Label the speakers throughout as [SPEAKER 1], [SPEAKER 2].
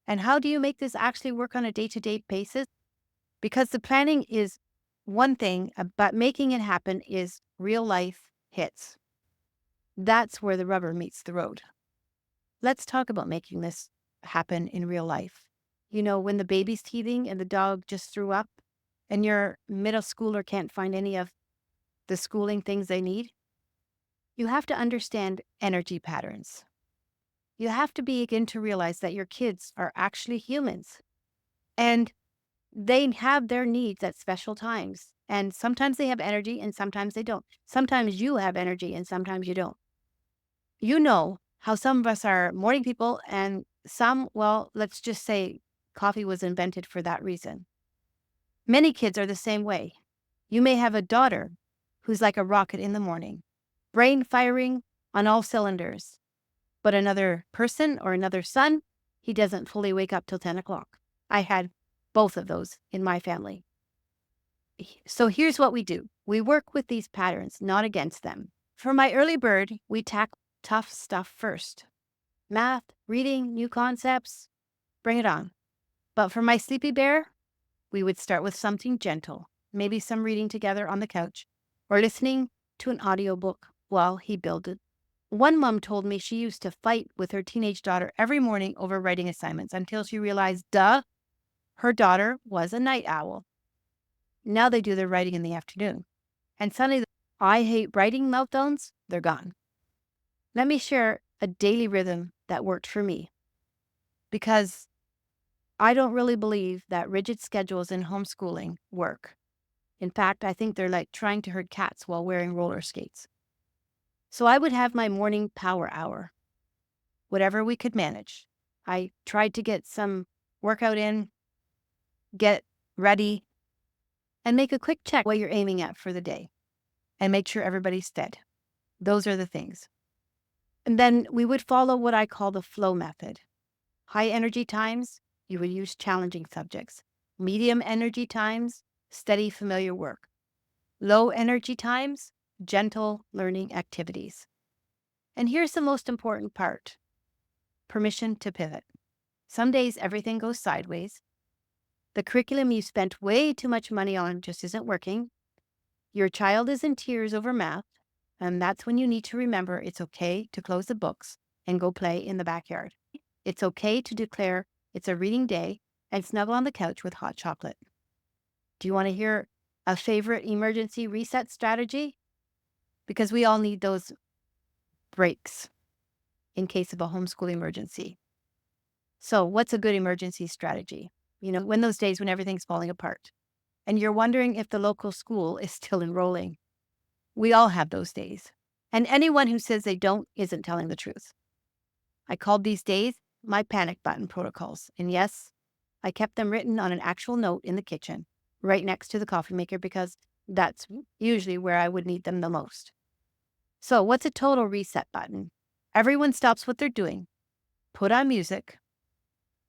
[SPEAKER 1] And how do you make this actually work on a day-to-day basis? Because the planning is one thing, but making it happen is real life hits. That's where the rubber meets the road. Let's talk about making this happen in real life. When the baby's teething and the dog just threw up and your middle schooler can't find any of the schooling things they need, you have to understand energy patterns. You have to begin to realize that your kids are actually humans and they have their needs at special times. And sometimes they have energy and sometimes they don't. Sometimes you have energy and sometimes you don't. You know how some of us are morning people and some, well, let's just say coffee was invented for that reason. Many kids are the same way. You may have a daughter who's like a rocket in the morning, brain firing on all cylinders. But another person or another son, he doesn't fully wake up till 10 o'clock. I had both of those in my family. So here's what we do. We work with these patterns, not against them. For my early bird, we tackle tough stuff first. Math, reading, new concepts, bring it on. But for my sleepy bear, we would start with something gentle, maybe some reading together on the couch or listening to an audiobook while he builded. One mom told me she used to fight with her teenage daughter every morning over writing assignments until she realized, her daughter was a night owl. Now they do their writing in the afternoon. And suddenly, I hate writing meltdowns, they're gone. Let me share a daily rhythm that worked for me. Because I don't really believe that rigid schedules in homeschooling work. In fact, I think they're like trying to herd cats while wearing roller skates. So I would have my morning power hour, whatever we could manage. I tried to get some workout in, get ready, and make a quick check what you're aiming at for the day and make sure everybody's fed. Those are the things. And then we would follow what I call the flow method. High energy times, you would use challenging subjects. Medium energy times, steady, familiar work. Low energy times, gentle learning activities. And here's the most important part: permission to pivot. Some days everything goes sideways. The curriculum you spent way too much money on just isn't working. Your child is in tears over math, and that's when you need to remember it's okay to close the books and go play in the backyard. It's okay to declare it's a reading day and snuggle on the couch with hot chocolate. Do you want to hear a favorite emergency reset strategy? Because we all need those breaks in case of a homeschool emergency. So what's a good emergency strategy? When those days when everything's falling apart and you're wondering if the local school is still enrolling. We all have those days. And anyone who says they don't isn't telling the truth. I called these days my panic button protocols. And yes, I kept them written on an actual note in the kitchen, right next to the coffee maker, because that's usually where I would need them the most. So what's a total reset button? Everyone stops what they're doing, put on music,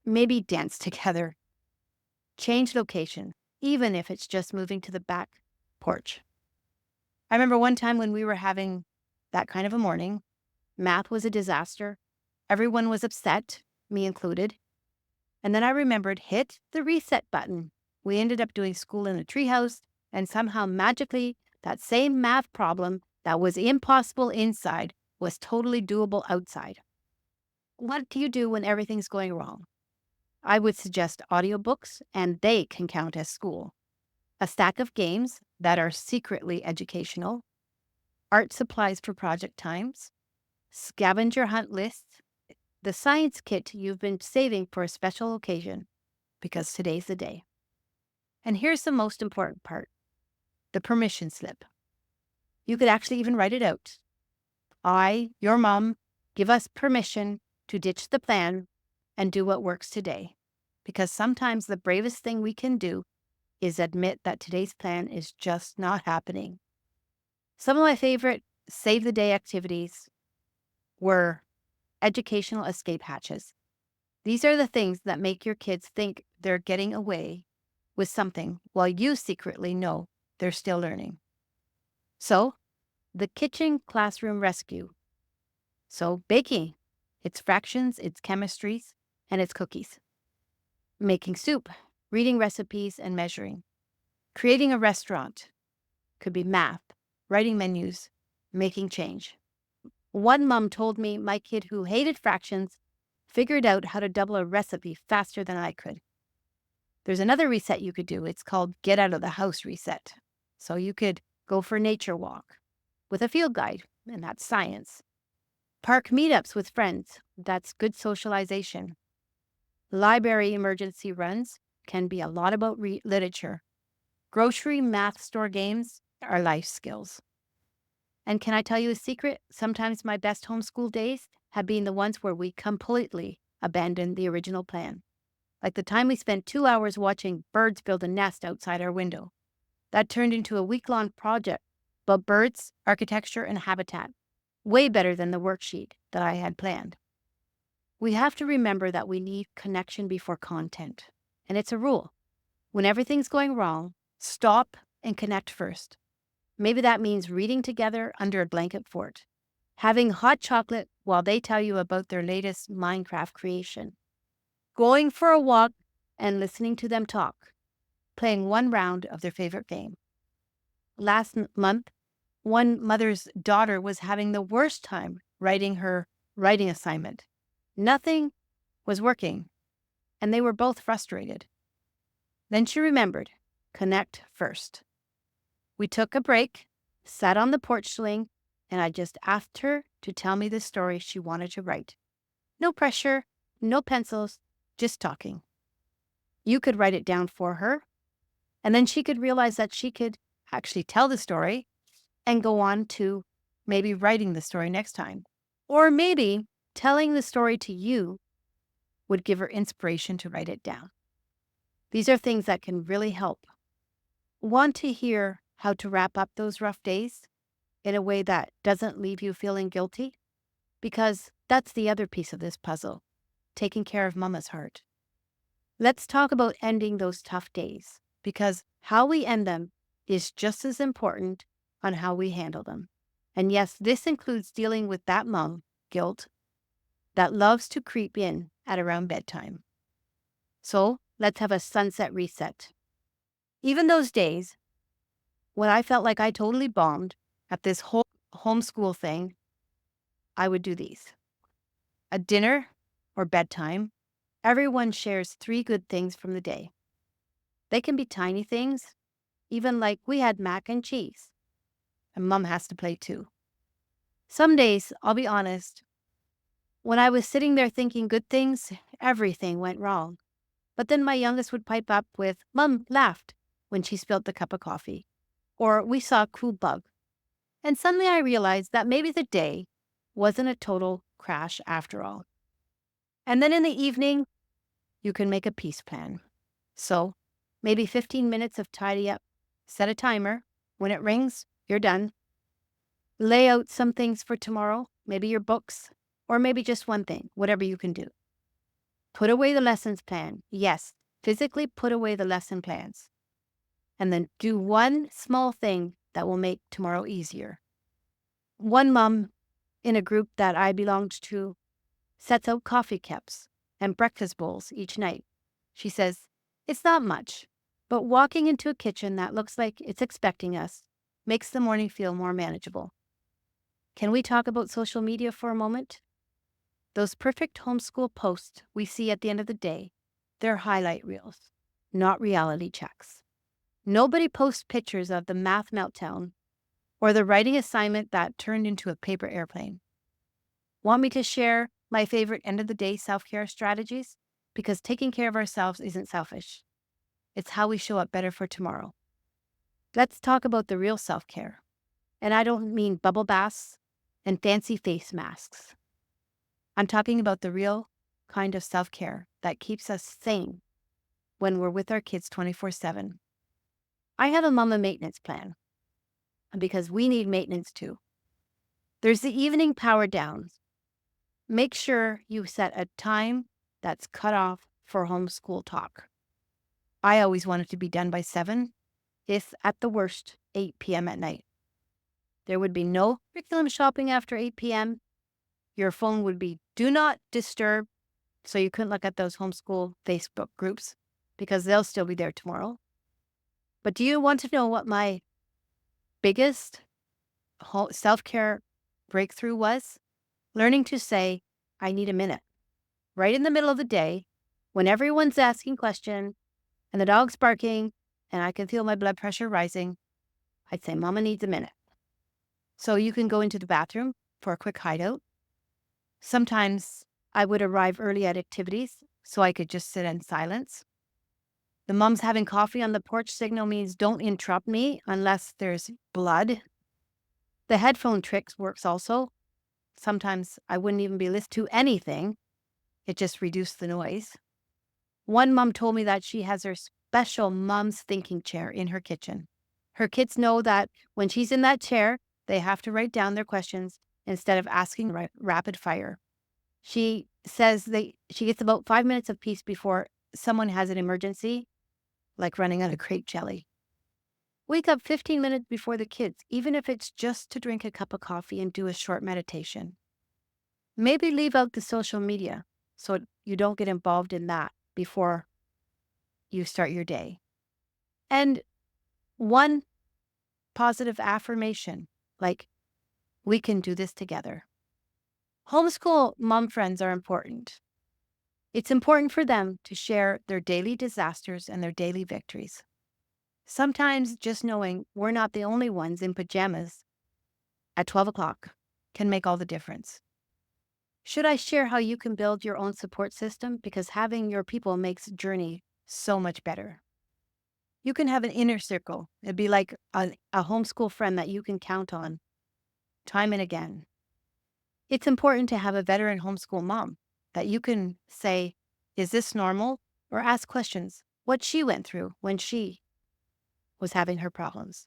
[SPEAKER 1] maybe dance together, change location, even if it's just moving to the back porch. I remember one time when we were having that kind of a morning, math was a disaster. Everyone was upset, me included. And then I remembered, hit the reset button. We ended up doing school in a treehouse, and somehow magically, that same math problem that was impossible inside was totally doable outside. What do you do when everything's going wrong? I would suggest audiobooks, and they can count as school. A stack of games that are secretly educational, art supplies for project times, scavenger hunt lists, the science kit you've been saving for a special occasion, because today's the day. And here's the most important part: the permission slip. You could actually even write it out. I, your mom, give us permission to ditch the plan and do what works today. Because sometimes the bravest thing we can do is admit that today's plan is just not happening. Some of my favorite save the day activities were educational escape hatches. These are the things that make your kids think they're getting away with something while you secretly know they're still learning. So, the kitchen classroom rescue. So, baking, it's fractions, it's chemistries, and it's cookies. Making soup, reading recipes and measuring. Creating a restaurant could be math, writing menus, making change. One mom told me my kid who hated fractions figured out how to double a recipe faster than I could. There's another reset you could do. It's called get out of the house reset. So you could go for a nature walk with a field guide, and that's science. Park meetups with friends. That's good socialization. Library emergency runs can be a lot about literature. Grocery math store games are life skills. And can I tell you a secret? Sometimes my best homeschool days have been the ones where we completely abandoned the original plan. Like the time we spent 2 hours watching birds build a nest outside our window. That turned into a week-long project about birds, architecture, and habitat. Way better than the worksheet that I had planned. We have to remember that we need connection before content. And it's a rule. When everything's going wrong, stop and connect first. Maybe that means reading together under a blanket fort, having hot chocolate while they tell you about their latest Minecraft creation, going for a walk and listening to them talk, playing one round of their favorite game. Last month, one mother's daughter was having the worst time writing her writing assignment. Nothing was working, and they were both frustrated. Then she remembered, connect first. We took a break, sat on the porch swing, and I just asked her to tell me the story she wanted to write. No pressure, no pencils, just talking. You could write it down for her, and then she could realize that she could actually tell the story and go on to maybe writing the story next time. Or maybe telling the story to you would give her inspiration to write it down. These are things that can really help. Want to hear how to wrap up those rough days in a way that doesn't leave you feeling guilty? Because that's the other piece of this puzzle, taking care of mama's heart. Let's talk about ending those tough days, because how we end them is just as important on how we handle them. And yes, this includes dealing with that mom guilt that loves to creep in at around bedtime. So let's have a sunset reset. Even those days when I felt like I totally bombed at this whole homeschool thing, I would do these. At dinner or bedtime, everyone shares 3 good things from the day. They can be tiny things, even like we had mac and cheese, and mom has to play too. Some days, I'll be honest, when I was sitting there thinking good things, everything went wrong. But then my youngest would pipe up with, "Mom laughed," when she spilled the cup of coffee. Or we saw a cool bug. And suddenly I realized that maybe the day wasn't a total crash after all. And then in the evening, you can make a peace plan. So maybe 15 minutes of tidy up. Set a timer. When it rings, you're done. Lay out some things for tomorrow, maybe your books, or maybe just one thing, whatever you can do. Put away the lessons plan. Yes, physically put away the lesson plans. And then do one small thing that will make tomorrow easier. One mom in a group that I belonged to sets out coffee cups and breakfast bowls each night. She says, it's not much, but walking into a kitchen that looks like it's expecting us makes the morning feel more manageable. Can we talk about social media for a moment? Those perfect homeschool posts we see at the end of the day, they're highlight reels, not reality checks. Nobody posts pictures of the math meltdown or the writing assignment that turned into a paper airplane. Want me to share my favorite end-of-the-day self-care strategies? Because taking care of ourselves isn't selfish. It's how we show up better for tomorrow. Let's talk about the real self-care. And I don't mean bubble baths and fancy face masks. I'm talking about the real kind of self-care that keeps us sane when we're with our kids 24/7. I have a mama maintenance plan because we need maintenance too. There's the evening power downs. Make sure you set a time that's cut off for homeschool talk. I always want it to be done by 7, if at the worst, 8 p.m. at night. There would be no curriculum shopping after 8 p.m. Your phone would be do not disturb So you couldn't look at those homeschool Facebook groups because they'll still be there tomorrow. But do you want to know what my biggest self-care breakthrough was? Learning to say, I need a minute. Right in the middle of the day, when everyone's asking questions and the dog's barking and I can feel my blood pressure rising, I'd say, Mama needs a minute. So you can go into the bathroom for a quick hideout. Sometimes I would arrive early at activities so I could just sit in silence. The mom's having coffee on the porch signal means don't interrupt me unless there's blood. The headphone tricks works also. Sometimes I wouldn't even be listening to anything. It just reduced the noise. One mom told me that she has her special mom's thinking chair in her kitchen. Her kids know that when she's in that chair, they have to write down their questions instead of asking rapid fire. She says she gets about 5 minutes of peace before someone has an emergency, like running out of grape jelly. Wake up 15 minutes before the kids, even if it's just to drink a cup of coffee and do a short meditation. Maybe leave out the social media so you don't get involved in that before you start your day. And one positive affirmation, like, we can do this together. Homeschool mom friends are important. It's important for them to share their daily disasters and their daily victories. Sometimes just knowing we're not the only ones in pajamas at 12 o'clock can make all the difference. Should I share how you can build your own support system? Because having your people makes journey so much better. You can have an inner circle. It'd be like a homeschool friend that you can count on time and again. It's important to have a veteran homeschool mom that you can say, is this normal? Or ask questions, what she went through when she was having her problems.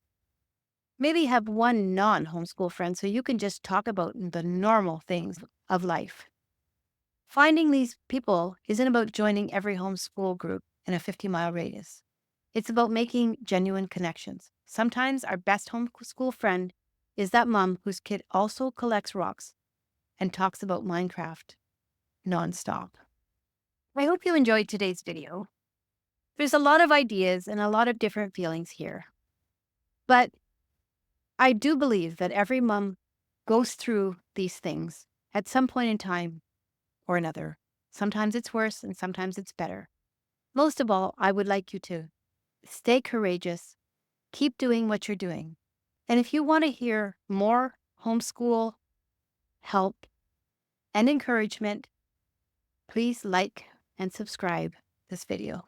[SPEAKER 1] Maybe have one non-homeschool friend so you can just talk about the normal things of life. Finding these people isn't about joining every homeschool group in a 50-mile radius. It's about making genuine connections. Sometimes our best homeschool friend is that mom whose kid also collects rocks and talks about Minecraft nonstop. I hope you enjoyed today's video. There's a lot of ideas and a lot of different feelings here. But I do believe that every mom goes through these things at some point in time or another. Sometimes it's worse and sometimes it's better. Most of all, I would like you to stay courageous, keep doing what you're doing. And if you want to hear more homeschool help and encouragement, please like and subscribe this video.